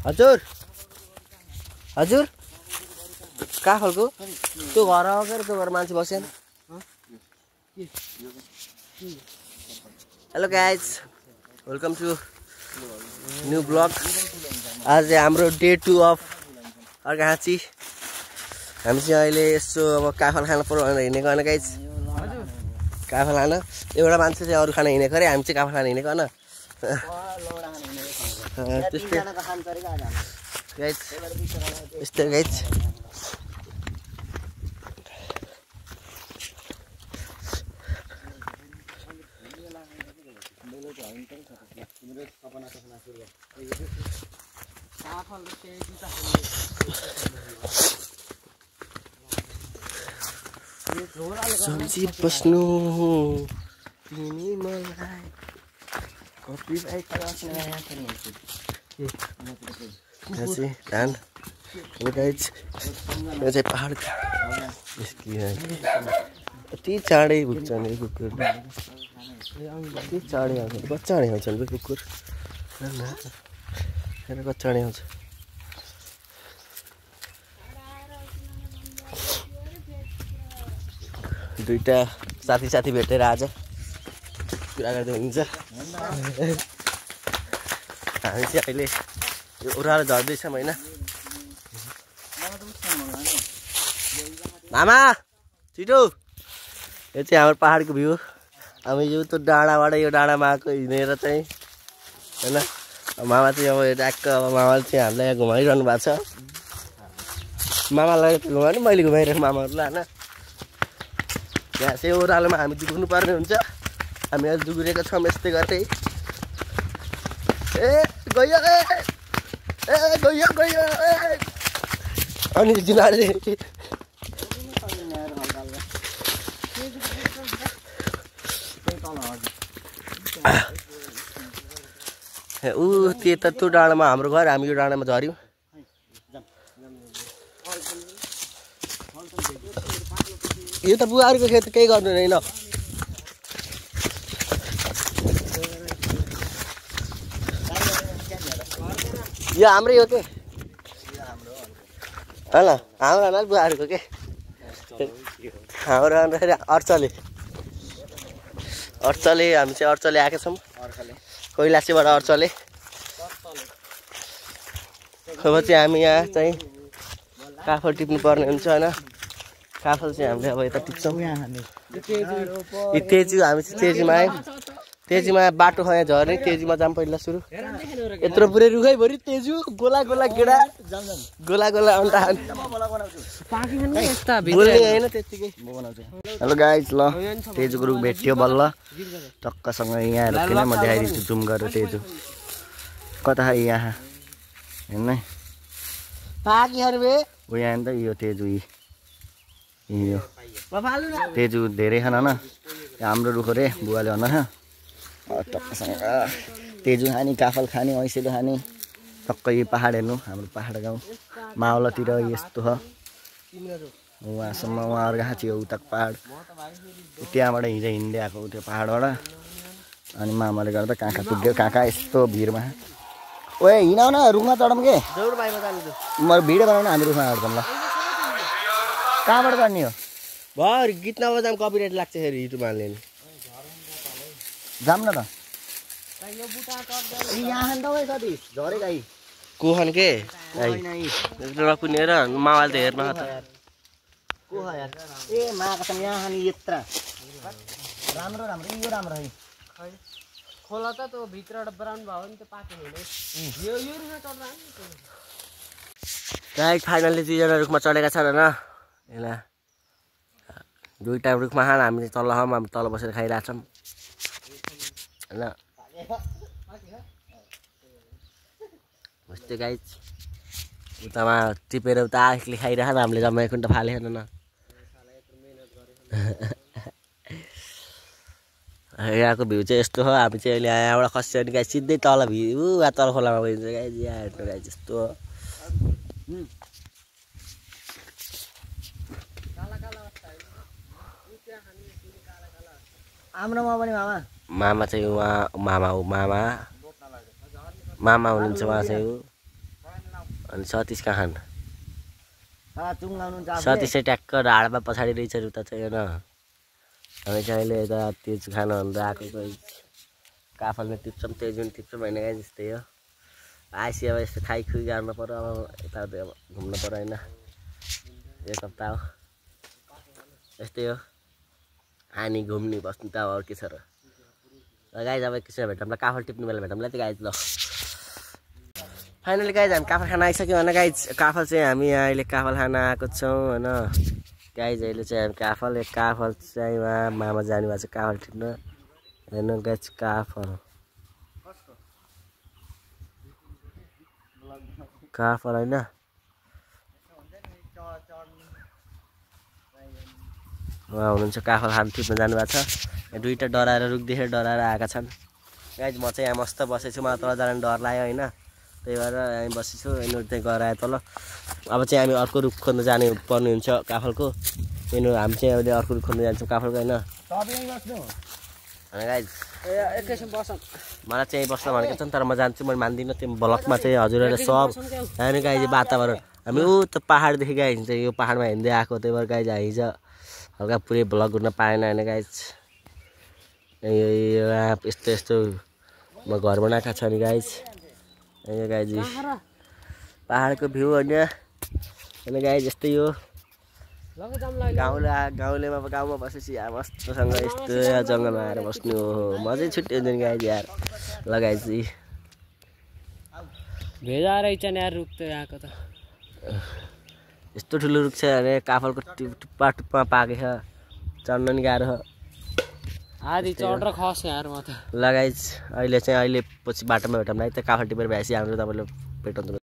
हजुर हजुर काफलको त्यो घर अगाडि त्यो घर मान्छे बसेन hello guys welcome to new blog आज हाम्रो डे 2 अफ अर्घाखाँची हामी चाहिँ अहिले यसो अब काफल खान पर्यो भनेर हिँडेको होइन गाइज काफल खान एउटा मान्छे चाहिँ अरू खाना हिँडेको अरे हामी चाहिँ काफल खान हिँडेको होइन त्यस्तै गाइज यस्तै गाइज सब्जी बस्नु तिमी मलाई कपिराइट धान गाइज यो चाहिँ पहाड यति चाँडै भुक्छ नि कुकुर यति चाँडै आउँछ बच्चाडै आउँछ नि कुकुर बच्चाडै आउँछ दुईटा साथी भेटेर आज कुरा गर्दै हुनुहुन्छ हामी चाहिँ अहिले यो ओह्रालो झर्दैछौँ होइन मामा छिटो यो चाहिँ हाम्रो पहाडको भ्यू हामी यो त डाँडाबाट यो डाँडामा आएको हिँडेर चाहिँ होइन मामा चाहिँ अब ट्याक्क अब मामाले चाहिँ हामीलाई यहाँ घुमाइरहनु भएको छ मामालाई घुमाउनु मैले घुमाइरहेको मामाहरूलाई होइन यहाँ चाहिँ ओह्रालोमा हामी दुख्नु पर्ने हुन्छ हामी अहिले दुगुरेको छौँ यस्तै गर्दै ए गयो गयो अनि जिनाले ऊ त्यो डाँडामा हाम्रो घर हामी यो डाँडामा झऱ्यौँ यो त बुहारीको खेत केही गर्नु होइन यो हाम्रै हो के होइन हाम्रो होइन बुहारीको के हाम्रो अर्चले हामी चाहिँ अर्चले आएका छौँ कैलाशीबाट अर्चले अब चाहिँ हामी यहाँ चाहिँ काफल टिप्नु पर्ने हुन्छ होइन काफल चाहिँ हामीले अब यता टिप्छौँ तेजु हामी चाहिँ तेजुमा आयौँ तेजुमा बाटो खया झर्ने तेजुमा जाऊँ पहिला सुरु यत्रो पुरै रुखैभरि तेजु गोला गोला गेडा गोला गोला अन्डा होइन त्यतिकै हेलो गाइज ल तेजुको रुख भेट्यो बल्ल टक्कसँग यहाँ किन म देखाइदिन्छु जुम गरेर तेजु कता यहाँ हेर्नु है ऊ यहाँ त यो तेजु यो तेजु धेरै खान न हाम्रो रुख रे बुवाले भन्न टक्कसँग तेजु खाने काफल खाने ऐसेलो खाने टक्क यो पहाड हेर्नु हाम्रो पहाड गाउँ मावलतिर यस्तो छ उहाँसम्म उहाँ अर्घाखाँची हो उता पहाड त्यहाँबाट हिजो हिँड्दै आएको त्यो पहाडबाट अनि मामाले गर्दा कहाँ पुग्यो कहाँ यस्तो भिडमा ओए हिँडाउ न रुखमा चढौँ के म भिडियो बनाउनु हामी रुखमा चढ्छौँ ल कहाँबाट चढ्ने हो भर गीत नबजाम कपिराइट लाग्छ फेरि युट्युबमा हाल्ने नि जाम न त कोहन के नकुनेर मावाले त हेर्न त ए माका यहाँ यत्र राम्रो राम्रो यो राम्रो है खोला त त्यो भित्रबाट ब्राउन भयो नि त्यो पाकेन यो रुखमा चढ्दा गाइस फाइनली दुईजना रुखमा चढेका छन् होइन यहाँ दुईटा रुखमा खान हामी तल हामी तल बसेर खाइरहेछौँ होइन यस्तै गाइज उतामा टिपेर उता आफूले खाइरहेको हामीले जम्मा एक कुन्टा फालेन न यहाँको भ्यू चाहिँ यस्तो हो हामी चाहिँ अहिले यहाँबाट खस्यो भने गाई सिधै तल भ्यू तल खोलामा गइन्छ गाई यहाँ हेर्नु गाई जस्तो आम्रोमा पनि मामा चाहिँ उहाँ मामा हो मामा हुनुहुन्छ उहाँ चाहिँ अनि सतीश कहाँ खान चुङ्गाउनु सतीश चाहिँ ट्याक्क ढाडमा पछाडि रहेछ उता चाहिँ होइन हामी चाहिँ अहिले यता तेज खान भनेर आएको काफलमा टिप्छौँ तेज पनि टिप्छौँ होइन गाई जस्तै हो आइसी अब यस्तो खाइखुइ गर्नु पऱ्यो अब यताउति अब घुम्नु पऱ्यो होइन एक हप्ता हो यस्तै हो हानी घुम्ने बस्नु त अब के छ र गाइज अब एकैछिन भेटौँला काफल टिप्नु बेला भेटौँला त्यो गाइज ल फाइनली गाइज हामी काफल खान आइसक्यौँ होइन गाइज काफल चाहिँ हामी अहिले काफल खान आएको छौँ होइन गाइज अहिले चाहिँ हामी काफल चाहिँ उहाँ मामा जानुभएको छ काफल टिप्नु हेर्नु गाइज काफल होइन उहाँ हुनुहुन्छ काफल खान टिप्न जानुभएको छ दुईवटा डराएर रुखदेखि डराएर आएका छन् गाइज म चाहिँ यहाँ मस्त बसेको छु मलाई तल जान डर लाग्यो होइन त्यही भएर हामी बसेछु यिनीहरू चाहिँ गएर आयो तल अब चाहिँ हामी अर्को रुख खोज्न जाने पर्ने हुन्छ काफलको यिनीहरू हामी चाहिँ अहिले अर्को रुख खोज्न जान्छौँ काफलको होइन गाइज मलाई चाहिँ बस्न भनेको छ नि तर म जान्छु मैले मान्दिनँ त्यो ब्लकमा चाहिँ हजुरहरूले सब हामी गाइज वातावरण हामी ऊ त पाहाडदेखि गाइज चाहिँ यो पाहाडमा हिँड्दै आएको त्यही भएर गाइज हिज हल्का पुरै भ्लग गर्न पाएन होइन गाइज यस्तो यस्तो म घर बनाएका छ नि गाइज यो गाइज पाहाडको भ्यू होइन गाइज यस्तै हो गाउँलेमा गाउँमा बसेपछि यहाँ मस्तसँग यस्तो जङ्गलमा आएर बस्नु हो मजै छुट्टी हुन्छ नि गाइज यार ल गाइज भेजा रहेछ नि यार रुख त यहाँको त यस्तो ठुलो रुख छ अरे काफलको टुप्पा टुप्पा पाकेको छ चढ्न नि गाह्रो आधी चढ्र खस यार म त ल गाइज अहिले पछि बाटोमा भेटौँ है त काफल टिपेर भ्याएपछि हाम्रो तपाईँले भेटाउँछ